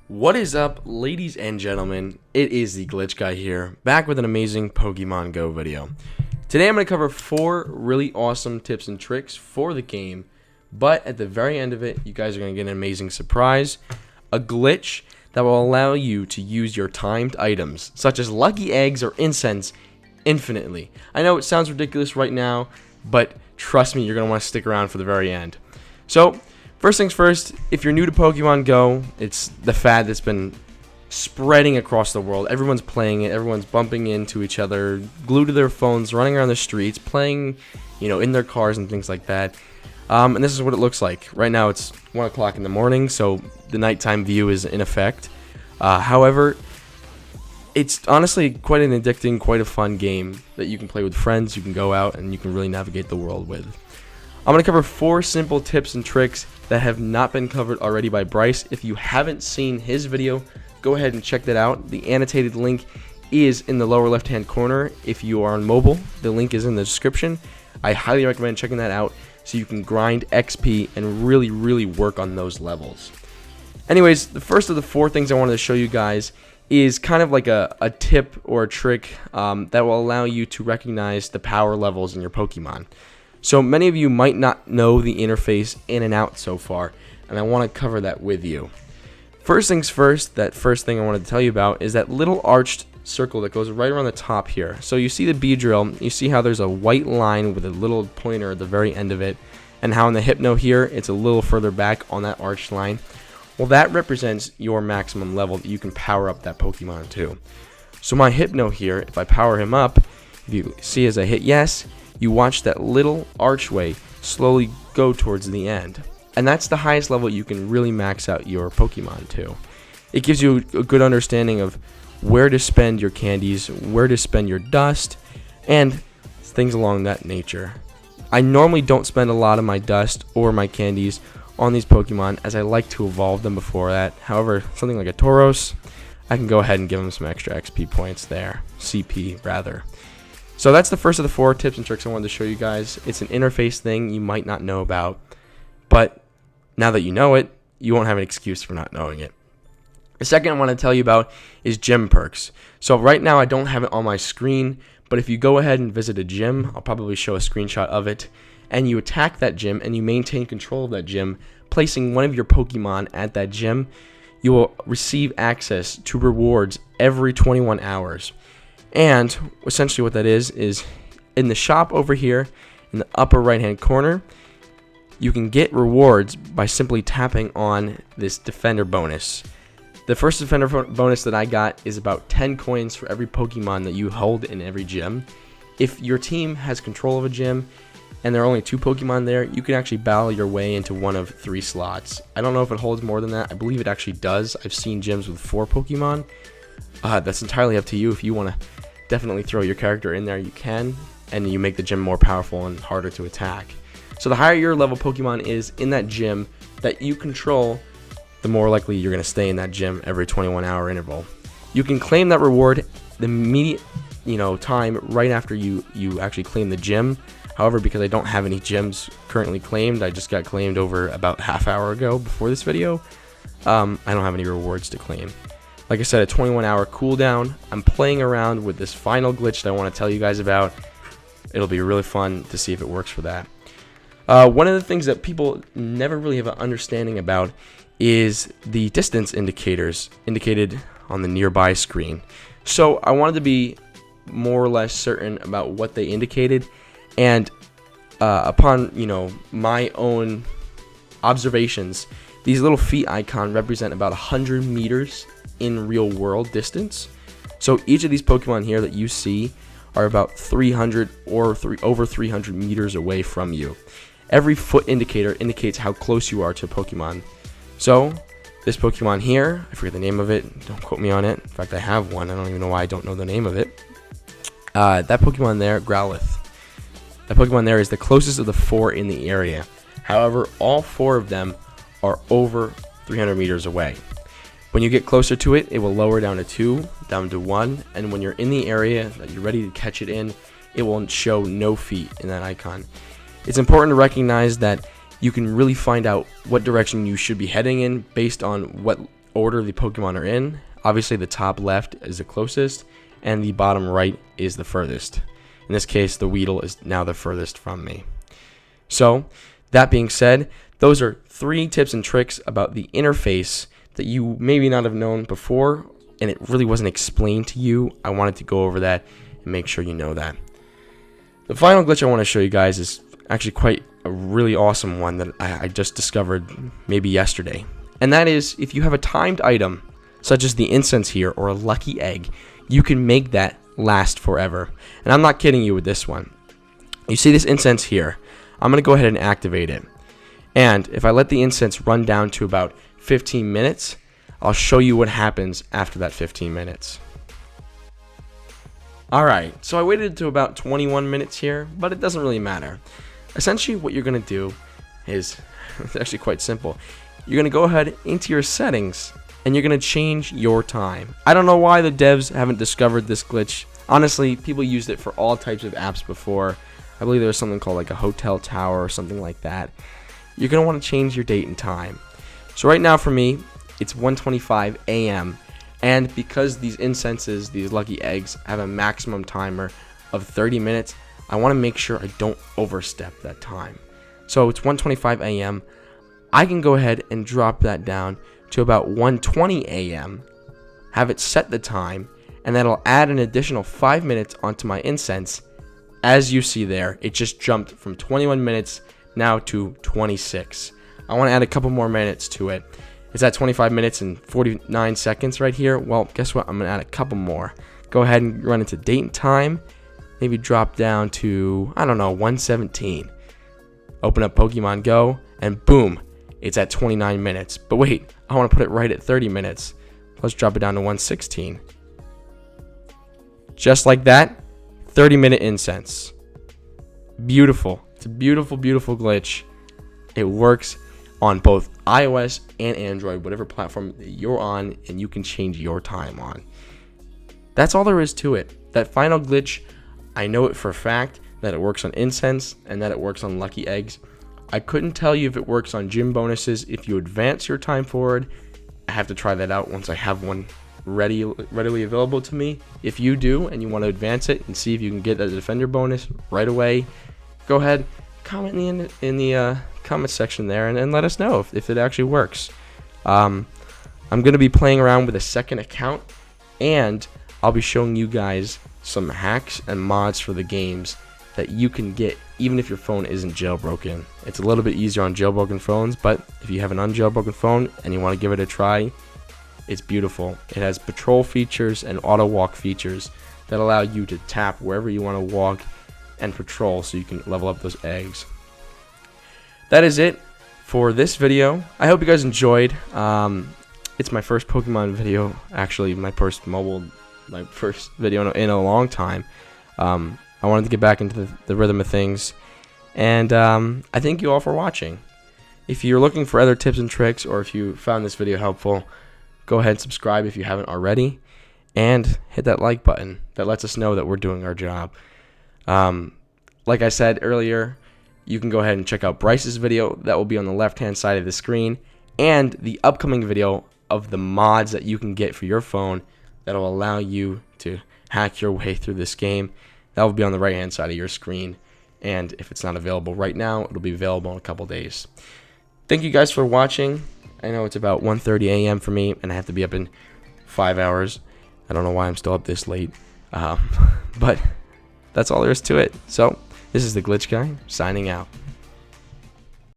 What is up, ladies and gentlemen? It is the GlitchGuy here, back with an amazing Pokemon Go video. Today I'm going to cover 4 really awesome tips and tricks for the game, but at the very end of it, you guys are going to get an amazing surprise, a glitch that will allow you to use your timed items, such as lucky eggs or incense, infinitely. I know it sounds ridiculous right now, but trust me, you're going to want to stick around for the very end. So, first things first, if you're new to Pokemon Go, it's the fad that's been spreading across the world. Everyone's playing it, everyone's bumping into each other, glued to their phones, running around the streets, playing, in their cars and things like that. And this is what it looks like. Right now it's 1 o'clock in the morning, so the nighttime view is in effect. However, it's honestly quite an addicting, quite a fun game that you can play with friends, you can go out, and you can really navigate the world with. I'm going to cover 4 simple tips and tricks that have not been covered already by Bryce. If you haven't seen his video, go ahead and check that out. The annotated link is in the lower left hand corner. If you are on mobile, the link is in the description. I highly recommend checking that out so you can grind XP and really work on those levels. Anyways, the first of the 4 things I wanted to show you guys is kind of like a tip or a trick that will allow you to recognize the power levels in your Pokemon. So many of you might not know the interface in and out so far, and I want to cover that with you. First things first, that first thing I wanted to tell you about is that little arched circle that goes right around the top here. So you see the Beedrill, you see how there's a white line with a little pointer at the very end of it, and how in the Hypno here, it's a little further back on that arched line. Well, that represents your maximum level that you can power up that Pokemon to. So my Hypno here, if I power him up, if you see as I hit yes, you watch that little archway slowly go towards the end. And that's the highest level you can really max out your Pokemon to. It gives you a good understanding of where to spend your candies, where to spend your dust, and things along that nature. I normally don't spend a lot of my dust or my candies on these Pokemon, as I like to evolve them before that. However, something like a Tauros, I can go ahead and give them some extra XP points there. CP, rather. So that's the first of the 4 tips and tricks I wanted to show you guys. It's an interface thing you might not know about, but now that you know it, you won't have an excuse for not knowing it. The second I want to tell you about is gym perks. So right now I don't have it on my screen, but if you go ahead and visit a gym, I'll probably show a screenshot of it, and you attack that gym and you maintain control of that gym, placing one of your Pokemon at that gym, you will receive access to rewards every 21 hours. And essentially what that is in the shop over here in the upper right hand corner, you can get rewards by simply tapping on this defender bonus. The first defender bonus that I got is about 10 coins for every Pokemon that you hold in every gym. If your team has control of a gym and there are only 2 Pokemon there, you can actually battle your way into one of 3 slots. I don't know if it holds more than that. I believe it actually does. I've seen gyms with 4 Pokemon. That's entirely up to you. If you want to definitely throw your character in there, you can, and you make the gym more powerful and harder to attack. So the higher your level Pokemon is in that gym that you control, the more likely you're going to stay in that gym every 21-hour interval. You can claim that reward the immediate time right after you actually claim the gym. However, because I don't have any gyms currently claimed, I just got claimed over about half hour ago before this video, I don't have any rewards to claim. Like I said, a 21-hour cooldown. I'm playing around with this final glitch that I want to tell you guys about. It'll be really fun to see if it works for that. One of the things that people never really have an understanding about is the distance indicators indicated on the nearby screen. So I wanted to be more or less certain about what they indicated, and upon my own observations, these little feet icon represent about 100 meters in real world distance. So each of these Pokemon here that you see are about 300 or over 300 meters away from you. Every foot indicator indicates how close you are to a Pokemon. So this Pokemon here, I forget the name of it, don't quote me on it. In fact, I have one. I don't even know why I don't know the name of it. That Pokemon there, Growlithe. That Pokemon there is the closest of the 4 in the area. However, all 4 of them are over 300 meters away. When you get closer to it, it will lower down to 2, down to 1, and when you're in the area that you're ready to catch it in, it will show no feet in that icon. It's important to recognize that you can really find out what direction you should be heading in based on what order the Pokemon are in. Obviously, the top left is the closest, and the bottom right is the furthest. In this case, the Weedle is now the furthest from me. So, that being said, those are 3 tips and tricks about the interface that you maybe not have known before, and it really wasn't explained to you. I wanted to go over that and make sure you know that. The final glitch I want to show you guys is actually quite a really awesome one that I just discovered maybe yesterday. And that is, if you have a timed item, such as the incense here or a lucky egg, you can make that last forever. And I'm not kidding you with this one. You see this incense here. I'm going to go ahead and activate it. And if I let the incense run down to about 15 minutes, I'll show you what happens after that 15 minutes. Alright, so I waited to about 21 minutes here, but it doesn't really matter. Essentially what you're going to do is, it's actually quite simple. You're going to go ahead into your settings, and you're going to change your time. I don't know why the devs haven't discovered this glitch. Honestly, people used it for all types of apps before. I believe there was something called like a hotel tower or something like that. You're going to want to change your date and time. So right now for me, it's 1:25 a.m. And because these incenses, these lucky eggs, have a maximum timer of 30 minutes, I want to make sure I don't overstep that time. So it's 1:25 a.m. I can go ahead and drop that down to about 1:20 a.m., have it set the time, and that'll add an additional 5 minutes onto my incense. As you see there, it just jumped from 21 minutes now to 26. I want to add a couple more minutes to it. It's at 25 minutes and 49 seconds right here. Well, guess what? I'm going to add a couple more. Go ahead and run into date and time. Maybe drop down to, I don't know, 1:17. Open up Pokemon Go, and boom, it's at 29 minutes. But wait, I want to put it right at 30 minutes. Let's drop it down to 1:16. Just like that, 30-minute incense. Beautiful. It's a beautiful, beautiful glitch. It works on both iOS and Android, whatever platform that you're on, and you can change your time on. That's all there is to it. That final glitch, I know it for a fact that it works on incense and that it works on lucky eggs. I couldn't tell you if it works on gym bonuses if you advance your time forward. I have to try that out once I have one readily available to me. If you do and you want to advance it and see if you can get a defender bonus right away, go ahead, comment in the comment section there and let us know if it actually works. I'm going to be playing around with a second account, and I'll be showing you guys some hacks and mods for the games that you can get even if your phone isn't jailbroken. It's a little bit easier on jailbroken phones, but if you have an unjailbroken phone and you want to give it a try, it's beautiful. It has patrol features and auto walk features that allow you to tap wherever you want to walk and patrol so you can level up those eggs. That is it for this video. I hope you guys enjoyed. It's my first Pokemon video, actually my first video in a long time. I wanted to get back into the rhythm of things, and I thank you all for watching. If you're looking for other tips and tricks, or if you found this video helpful, go ahead and subscribe if you haven't already, and hit that like button. That lets us know that we're doing our job. Like I said earlier, you can go ahead and check out Bryce's video. That will be on the left-hand side of the screen, and the upcoming video of the mods that you can get for your phone that will allow you to hack your way through this game. That will be on the right-hand side of your screen, and if it's not available right now, it'll be available in a couple days. Thank you guys for watching. I know it's about 1:30 a.m. for me, and I have to be up in 5 hours. I don't know why I'm still up this late, but that's all there is to it. So, this is the Glitch Guy, signing out.